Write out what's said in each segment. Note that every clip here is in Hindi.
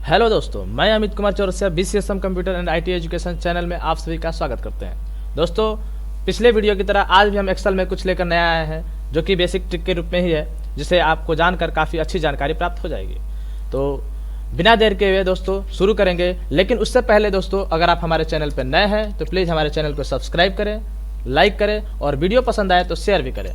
हेलो दोस्तों, मैं Amit Kumar Chaurasia BCSM computer and IT education channel में आप सभी का स्वागत करते हैं। दोस्तों, पिछले वीडियो की तरह आज भी हम एक्सेल में कुछ लेकर नया आए हैं जो कि बेसिक ट्रिक के रूप में ही है, जिसे आपको जानकर काफ़ी अच्छी जानकारी प्राप्त हो जाएगी। तो बिना देर के हुए दोस्तों शुरू करेंगे, लेकिन उससे पहले दोस्तों अगर आप हमारे चैनल पर नए हैं तो प्लीज़ हमारे चैनल को सब्सक्राइब करें, लाइक करें और वीडियो पसंद आए तो शेयर भी करें।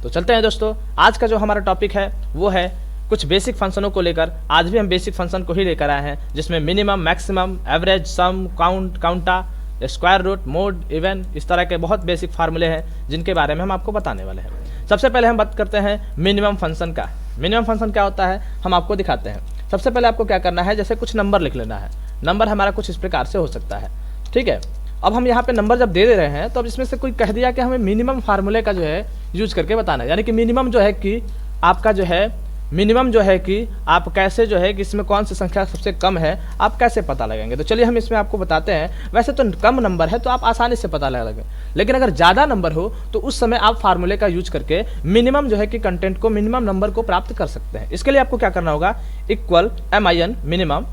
तो चलते हैं दोस्तों, आज का जो हमारा टॉपिक है वो है कुछ बेसिक फंक्शनों को लेकर। आज भी हम बेसिक फंक्शन को ही लेकर आए हैं, जिसमें minimum, maximum, average, sum, count, counta, square root, mode, even, इस तरह के बहुत बेसिक फार्मूले हैं जिनके बारे में हम आपको बताने वाले हैं। सबसे पहले हम बात करते हैं मिनिमम फंक्शन का। मिनिमम फंक्शन क्या होता है हम आपको दिखाते हैं। सबसे पहले आपको क्या करना है, जैसे कुछ नंबर लिख लेना है। नंबर हमारा कुछ इस प्रकार से हो सकता है, ठीक है। अब हम यहाँ पे नंबर जब दे रहे हैं तो अब इसमें से कोई कह दिया कि हमें मिनिमम फार्मूले का जो है यूज करके बताना है, यानी कि मिनिमम जो है कि आपका जो है मिनिमम जो है कि आप कैसे जो है कि इसमें कौन सी संख्या सबसे कम है आप कैसे पता लगाएंगे। तो चलिए हम इसमें आपको बताते हैं। वैसे तो कम नंबर है तो आप आसानी से पता लगाएंगे, लेकिन अगर ज़्यादा नंबर हो तो उस समय आप फार्मूले का यूज करके मिनिमम जो है कि कंटेंट को, मिनिमम नंबर को प्राप्त कर सकते हैं। इसके लिए आपको क्या करना होगा, इक्वल MIN मिनिमम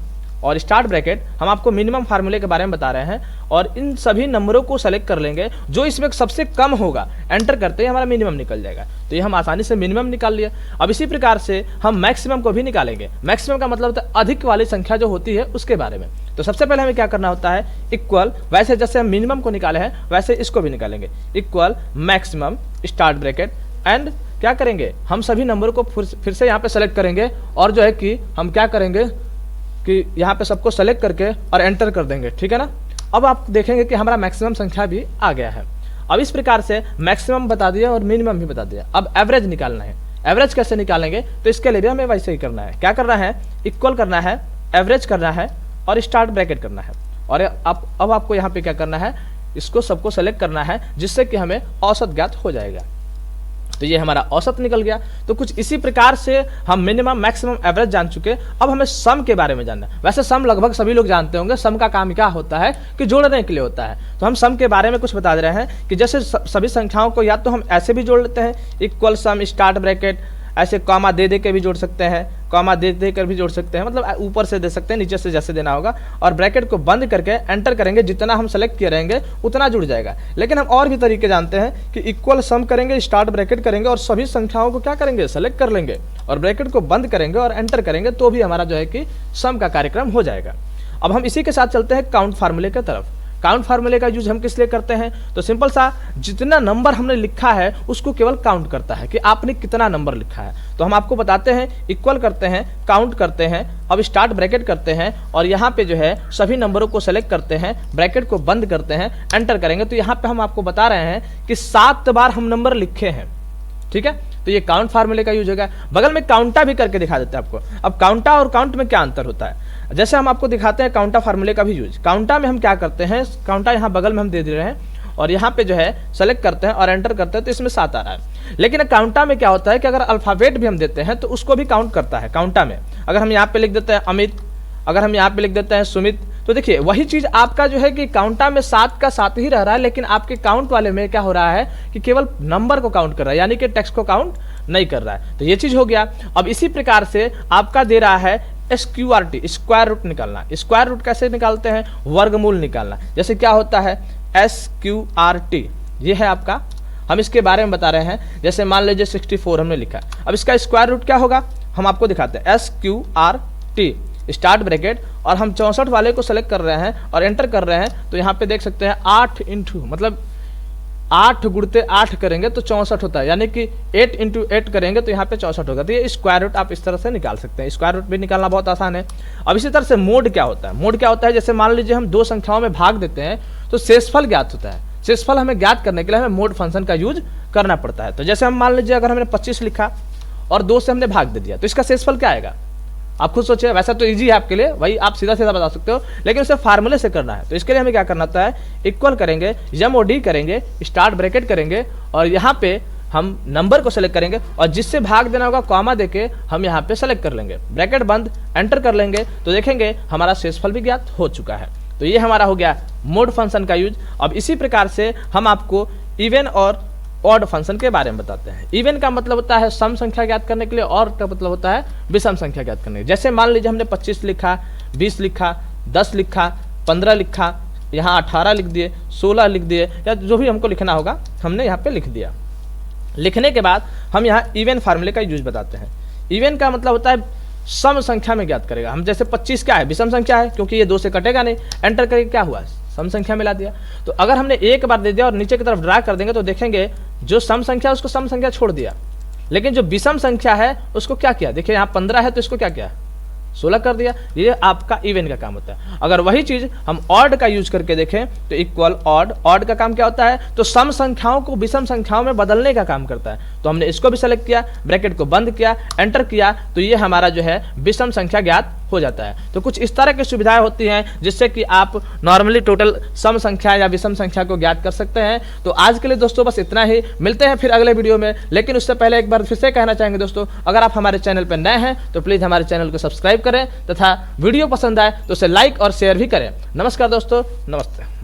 और स्टार्ट ब्रैकेट। हम आपको मिनिमम फार्मूले के बारे में बता रहे हैं और इन सभी नंबरों को सेलेक्ट कर लेंगे जो इसमें सबसे कम होगा। एंटर करते ही हमारा मिनिमम निकल जाएगा। तो ये हम आसानी से मिनिमम निकाल लिया। अब इसी प्रकार से हम मैक्सिमम को भी निकालेंगे। मैक्सिमम का मतलब होता है अधिक वाली संख्या जो होती है उसके बारे में। तो सबसे पहले हमें क्या करना होता है, इक्वल, वैसे जैसे हम मिनिमम को निकाले हैं वैसे इसको भी निकालेंगे। Equal maximum start bracket and क्या करेंगे, हम सभी नंबरों को फिर से यहाँ पे सेलेक्ट करेंगे और जो है कि हम क्या करेंगे कि यहाँ पे सबको सेलेक्ट करके और एंटर कर देंगे, ठीक है ना। अब आप देखेंगे कि हमारा मैक्सिमम संख्या भी आ गया है। अब इस प्रकार से मैक्सिमम बता दिया और मिनिमम भी बता दिया। अब एवरेज निकालना है। एवरेज कैसे निकालेंगे, तो इसके लिए भी हमें वैसे ही करना है। क्या करना है, इक्वल करना है, एवरेज करना है और स्टार्ट ब्रैकेट करना है। और अब आपको यहाँ पे क्या करना है, इसको सबको सेलेक्ट करना है जिससे कि हमें औसत ज्ञात हो जाएगा। तो ये हमारा औसत निकल गया। तो कुछ इसी प्रकार से हम मिनिमम, मैक्सिमम, एवरेज जान चुके। अब हमें सम के बारे में जानना है। वैसे सम लगभग सभी लोग जानते होंगे। सम का काम क्या होता है कि जोड़ने के लिए होता है। तो हम सम के बारे में कुछ बता दे रहे हैं कि जैसे सभी संख्याओं को या तो हम ऐसे भी जोड़ लेते हैं, इक्वल सम स्टार्ट ब्रैकेट, ऐसे कॉमा दे के भी जोड़ सकते हैं, कॉमा दे कर भी जोड़ सकते हैं, मतलब ऊपर से दे सकते हैं, नीचे से जैसे देना होगा, और ब्रैकेट को बंद करके एंटर करेंगे। जितना हम सेलेक्ट किए रहेंगे उतना जुड़ जाएगा। लेकिन हम और भी तरीके जानते हैं कि इक्वल सम करेंगे, स्टार्ट ब्रैकेट करेंगे और सभी संख्याओं को क्या करेंगे, सेलेक्ट कर लेंगे और ब्रैकेट को बंद करेंगे और एंटर करेंगे, तो भी हमारा जो है कि सम का कार्यक्रम हो जाएगा। अब हम इसी के साथ चलते हैं काउंट फार्मूले की तरफ। काउंट फार्मूले का यूज हम किस लिए करते हैं, तो सिंपल सा, जितना नंबर हमने लिखा है उसको केवल काउंट करता है कि आपने कितना नंबर लिखा है। तो हम आपको बताते हैं, इक्वल करते हैं, काउंट करते हैं, अब स्टार्ट ब्रैकेट करते हैं और यहाँ पे जो है सभी नंबरों को सेलेक्ट करते हैं, ब्रैकेट को बंद करते हैं, एंटर करेंगे। तो यहाँ पे हम आपको बता रहे हैं कि 7 बार हम नंबर लिखे हैं, ठीक है। तो ये काउंट फार्मूले का यूज होगा। बगल में काउंटा भी करके दिखा देते हैं आपको। अब काउंटा और काउंट में क्या अंतर होता है, जैसे हम आपको दिखाते हैं काउंटा फार्मूले का भी यूज। काउंटा में हम क्या करते हैं, काउंटा यहाँ बगल में हम दे रहे हैं और यहाँ पे जो है सेलेक्ट करते हैं और एंटर करते हैं, तो इसमें 7 आ रहा है। लेकिन काउंटा में क्या होता है कि अगर अल्फाबेट भी हम देते हैं तो उसको भी काउंट करता है। काउंटा में अगर हम यहाँ पे लिख देते हैं अमित, अगर हम यहाँ पे लिख देते हैं सुमित, तो देखिए वही चीज आपका जो है कि काउंटा में 7 का 7 ही रह रहा है, लेकिन आपके काउंट वाले में क्या हो रहा है कि केवल नंबर को काउंट कर रहा है, यानी कि टेक्स्ट को काउंट नहीं कर रहा है। तो ये चीज हो गया। अब इसी प्रकार से आपका दे रहा है SQRT, स्क्वायर रूट निकालना। स्क्वायर रूट कैसे निकालते हैं, वर्गमूल निकालना। जैसे क्या होता है SQRT, ये है आपका, हम इसके बारे में बता रहे हैं। जैसे मान लीजिए 64 हमने लिखा, अब इसका स्क्वायर रूट क्या होगा हम आपको दिखाते हैं। SQRT स्टार्ट ब्रैकेट और हम 64 वाले को सेलेक्ट कर रहे हैं और एंटर कर रहे हैं। तो यहाँ पे देख सकते हैं 8 इंटू, मतलब 8 गुणते 8 करेंगे तो 64 होता है, यानी कि 8 इंटू 8 करेंगे तो यहाँ पे 64 होगा। तो ये स्क्वायर रूट आप इस तरह से निकाल सकते हैं। स्क्वायर रूट भी निकालना बहुत आसान है। अब इसी तरह से मोड क्या होता है, मोड क्या होता है, जैसे मान लीजिए हम 2 संख्याओं में भाग देते हैं तो शेषफल ज्ञात होता है। शेषफल हमें ज्ञात करने के लिए हमें मोड फंक्शन का यूज करना पड़ता है। तो जैसे हम मान लीजिए अगर हमने 25 लिखा और 2 से हमने भाग दे दिया तो इसका शेषफल क्या आएगा, आप खुद सोचिए। वैसा तो इजी है आपके लिए, वही आप सीधा सीधा बता सकते हो, लेकिन उसे फार्मूले से करना है। तो इसके लिए हमें क्या करना होता है, इक्वल करेंगे, MOD करेंगे, स्टार्ट ब्रैकेट करेंगे और यहाँ पे हम नंबर को सेलेक्ट करेंगे और जिससे भाग देना होगा कॉमा देके हम यहाँ पे सेलेक्ट कर लेंगे, ब्रैकेट बंद, एंटर कर लेंगे। तो देखेंगे हमारा शेषफल भी ज्ञात हो चुका है। तो ये हमारा हो गया मोड फंक्शन का यूज। अब इसी प्रकार से हम आपको इवन और ऑड फंक्शन के बारे में बताते हैं। इवन का मतलब होता है सम संख्या ज्ञात करने के लिए, और का मतलब होता है विषम संख्या ज्ञात करने के लिए। जैसे मान लीजिए हमने 25 लिखा, 20 लिखा, 10 लिखा, 15 लिखा, यहाँ 18 लिख दिए, 16 लिख दिए, या जो भी हमको लिखना होगा हमने यहाँ पे लिख दिया। लिखने के बाद हम यहाँ इवन फार्मूले का यूज बताते हैं। इवन का मतलब होता है सम संख्या में ज्ञात करेगा। हम जैसे 25 क्या है, विषम संख्या है, क्योंकि ये 2 से कटेगा नहीं, एंटर करके क्या हुआ, सम संख्या मिला दिया। तो अगर हमने एक बार दे दिया और नीचे की तरफ ड्रा कर देंगे तो देखेंगे जो सम संख्या उसको सम संख्या छोड़ दिया, लेकिन जो विषम संख्या है उसको क्या किया, देखिए यहाँ 15 है तो इसको क्या किया, 16 कर दिया। ये आपका इवन का काम होता है। अगर वही चीज हम ऑड का यूज करके देखें तो इक्वल ऑड, ऑड का काम क्या होता है, तो सम संख्याओं को विषम संख्याओं में बदलने का काम करता है। तो हमने इसको भी सेलेक्ट किया, ब्रैकेट को बंद किया, एंटर किया, तो ये हमारा जो है विषम संख्या ज्ञात हो जाता है। तो कुछ इस तरह की सुविधाएं होती हैं जिससे कि आप नॉर्मली टोटल सम संख्या या विषम संख्या को ज्ञात कर सकते हैं। तो आज के लिए दोस्तों बस इतना ही, मिलते हैं फिर अगले वीडियो में। लेकिन उससे पहले एक बार फिर से कहना चाहेंगे दोस्तों, अगर आप हमारे चैनल पर नए हैं तो प्लीज़ हमारे चैनल को सब्सक्राइब करें तथा वीडियो पसंद आए तो उसे लाइक और शेयर भी करें। नमस्कार दोस्तों, नमस्ते।